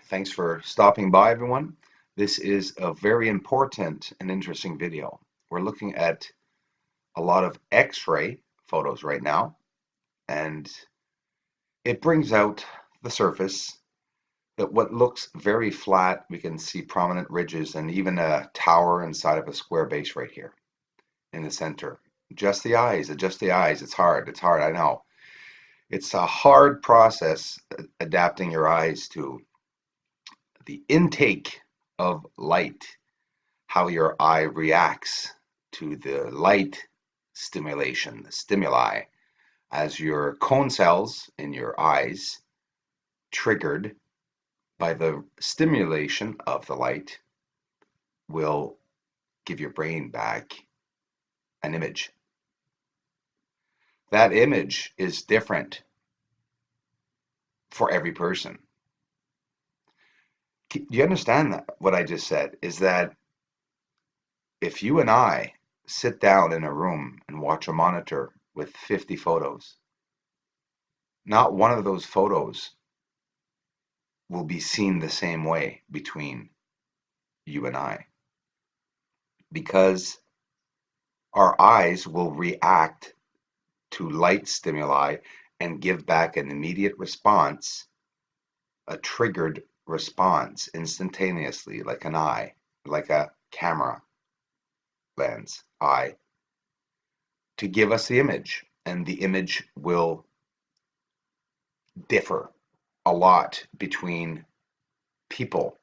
Thanks for stopping by, everyone. This is a very important and interesting video. We're looking at a lot of X-ray photos right now, and it brings out the surface that what looks very flat, we can see prominent ridges and even a tower inside of a square base right here in the center. Adjust the eyes, adjust the eyes. It's hard, I know. It's a hard process adapting your eyes to the intake of light, how your eye reacts to the light stimulation, the stimuli, as your cone cells in your eyes, triggered by the stimulation of the light, will give your brain back an image. That image is different for every person. Do you understand that? What I just said is that if you and I sit down in a room and watch a monitor with 50 photos, not one of those photos will be seen the same way between you and I, because our eyes will react to light stimuli and give back an immediate response, a triggered response instantaneously, like an eye, like a camera lens eye, to give us the image. And the image will differ a lot between people.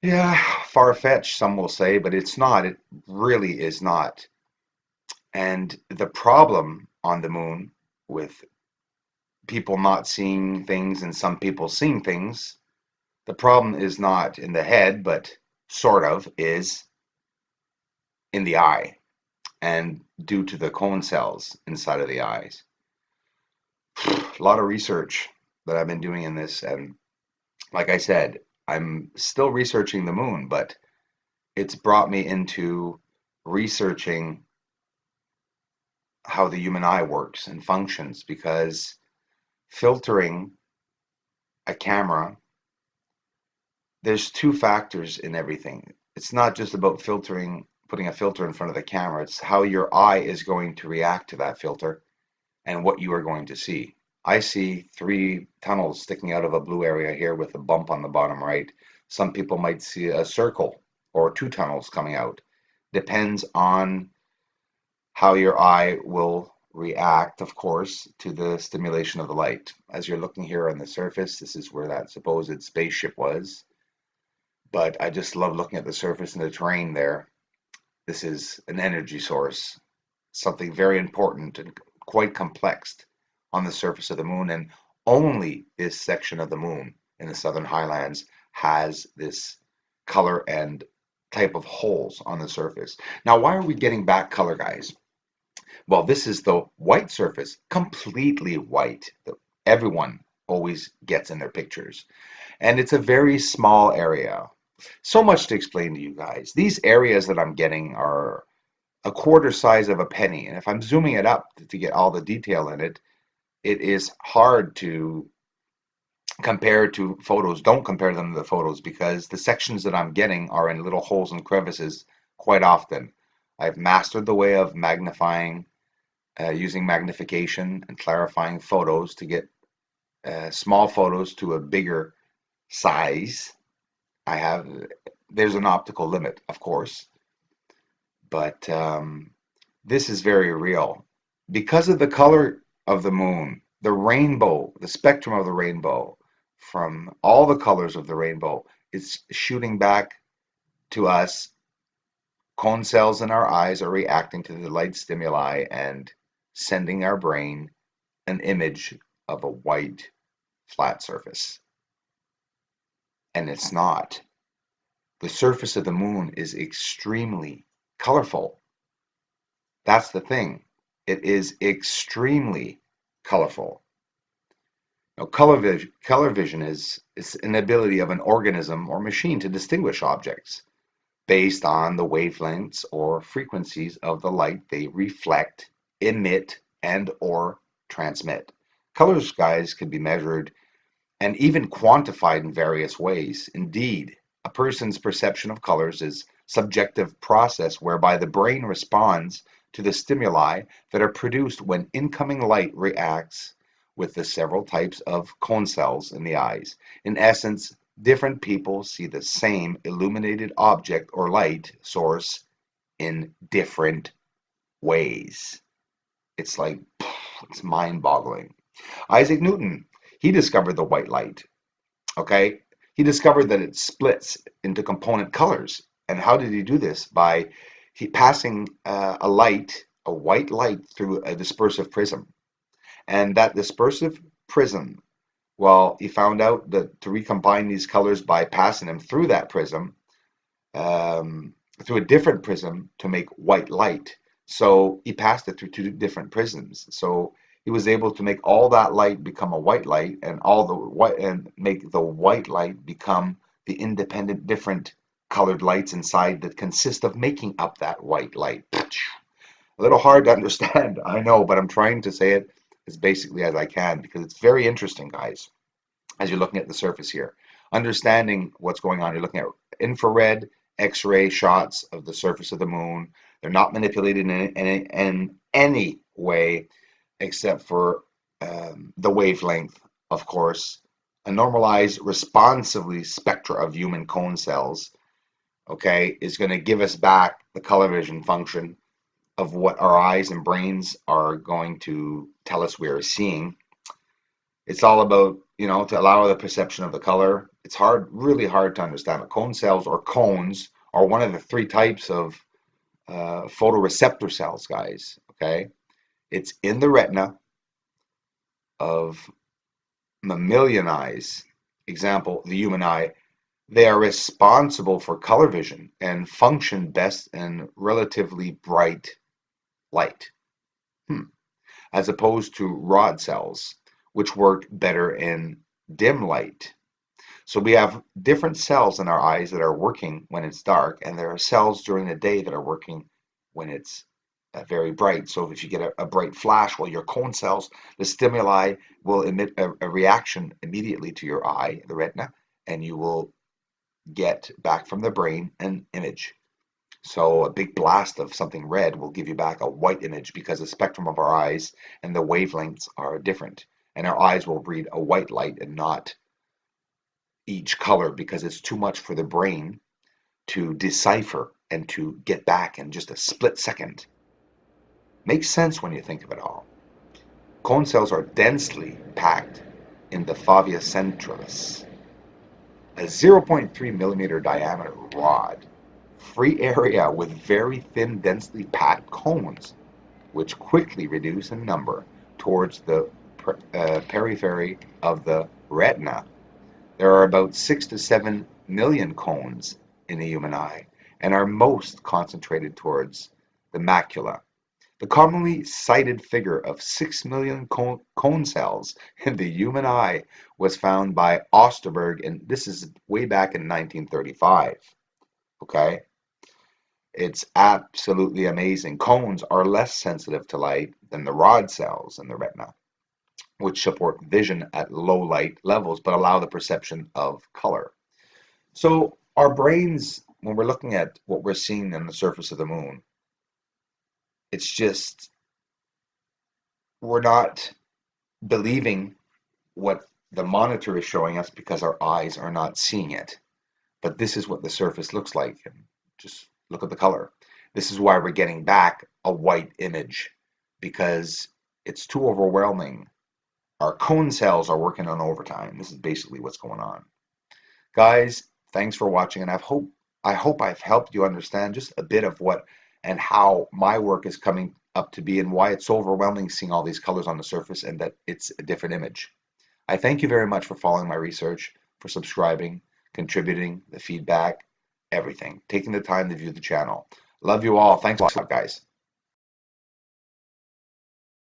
Yeah, far-fetched, some will say, but it's not. It really is not. And the problem on the moon with people not seeing things and some people seeing things, the problem is not in the head, but sort of is in the eye and due to the cone cells inside of the eyes. A lot of research that I've been doing in this, and like I said, I'm still researching the moon, but it's brought me into researching how the human eye works and functions, because filtering a camera, there's two factors in everything. It's not just about filtering, putting a filter in front of the camera. It's how your eye is going to react to that filter and what you are going to see. I see 3 tunnels sticking out of a blue area here with a bump on the bottom right. Some people might see a circle or 2 tunnels coming out. Depends on how your eye will react, of course, to the stimulation of the light. As you're looking here on the surface, this is where that supposed spaceship was. But I just love looking at the surface and the terrain there. This is an energy source, something very important and quite complex on the surface of the moon, and only this section of the moon in the southern highlands has this color and type of holes on the surface. Now, why are we getting back color, guys? Well, this is the white surface, completely white, that everyone always gets in their pictures. And it's a very small area. So much to explain to you guys. These areas that I'm getting are a quarter size of a penny. And if I'm zooming it up to get all the detail in it, it is hard to compare to photos. Don't compare them to the photos, because the sections that I'm getting are in little holes and crevices quite often. I've mastered the way of magnifying, using magnification and clarifying photos to get small photos to a bigger size. There's an optical limit, of course, but this is very real. Because of the color of the moon, the rainbow, the spectrum of the rainbow, from all the colors of the rainbow, is shooting back to us. Cone cells in our eyes are reacting to the light stimuli and sending our brain an image of a white flat surface. And it's not. The surface of the moon is extremely colorful. That's the thing. It is extremely colorful. Now, color vision is an ability of an organism or machine to distinguish objects based on the wavelengths or frequencies of the light they reflect, emit, and or transmit. Colors, guys, can be measured and even quantified in various ways. Indeed, a person's perception of colors is subjective process whereby the brain responds to the stimuli that are produced when incoming light reacts with the several types of cone cells in the eyes. In essence, different people see the same illuminated object or light source in different ways. It's like, it's mind-boggling. Isaac Newton, he discovered the white light. Okay, he discovered that it splits into component colors. And how did he do this? By passing a white light through a dispersive prism. And that dispersive prism, well, he found out that to recombine these colors by passing them through that prism, through a different prism to make white light. So he passed it through two different prisms. So he was able to make all that light become a white light, and all the white and make the white light become the independent, different colored lights inside that consist of making up that white light. A little hard to understand, I know, but I'm trying to say it as basically as I can because it's very interesting, guys, as you're looking at the surface here. Understanding what's going on, you're looking at infrared, X-ray shots of the surface of the moon. They're not manipulated in any way except for the wavelength, of course. A normalized responsively spectra of human cone cells, okay, is going to give us back the color vision function of what our eyes and brains are going to tell us we are seeing. It's all about, to allow the perception of the color. It's hard, really hard to understand. But cone cells or cones are one of the three types of photoreceptor cells, guys. Okay, it's in the retina of mammalian eyes. Example, the human eye. They are responsible for color vision and function best in relatively bright light, as opposed to rod cells, which work better in dim light. So we have different cells in our eyes that are working when it's dark, and there are cells during the day that are working when it's very bright. So if you get a bright flash, well, your cone cells, the stimuli will emit a reaction immediately to your eye, the retina, and you will get back from the brain an image. So a big blast of something red will give you back a white image because the spectrum of our eyes and the wavelengths are different. And our eyes will read a white light and not each color because it's too much for the brain to decipher and to get back in just a split second. Makes sense when you think of it all. Cone cells are densely packed in the fovea centralis, a 0.3 millimeter diameter rod, free area with very thin, densely packed cones, which quickly reduce in number towards the periphery of the retina. There are about 6 to 7 million cones in the human eye and are most concentrated towards the macula. The commonly cited figure of 6 million cone cells in the human eye was found by Osterberg, and this is way back in 1935. Okay? It's absolutely amazing. Cones are less sensitive to light than the rod cells in the retina, which support vision at low light levels but allow the perception of color. So our brains, when we're looking at what we're seeing on the surface of the moon, it's just we're not believing what the monitor is showing us because our eyes are not seeing it. But this is what the surface looks like. And just look at the color. This is why we're getting back a white image because it's too overwhelming. Our cone cells are working on overtime. This is basically what's going on. Guys, thanks for watching, and I hope I've helped you understand just a bit of what and how my work is coming up to be and why it's so overwhelming seeing all these colors on the surface and that it's a different image. I thank you very much for following my research, for subscribing, contributing, the feedback, everything, taking the time to view the channel. Love you all. Thanks a lot, guys.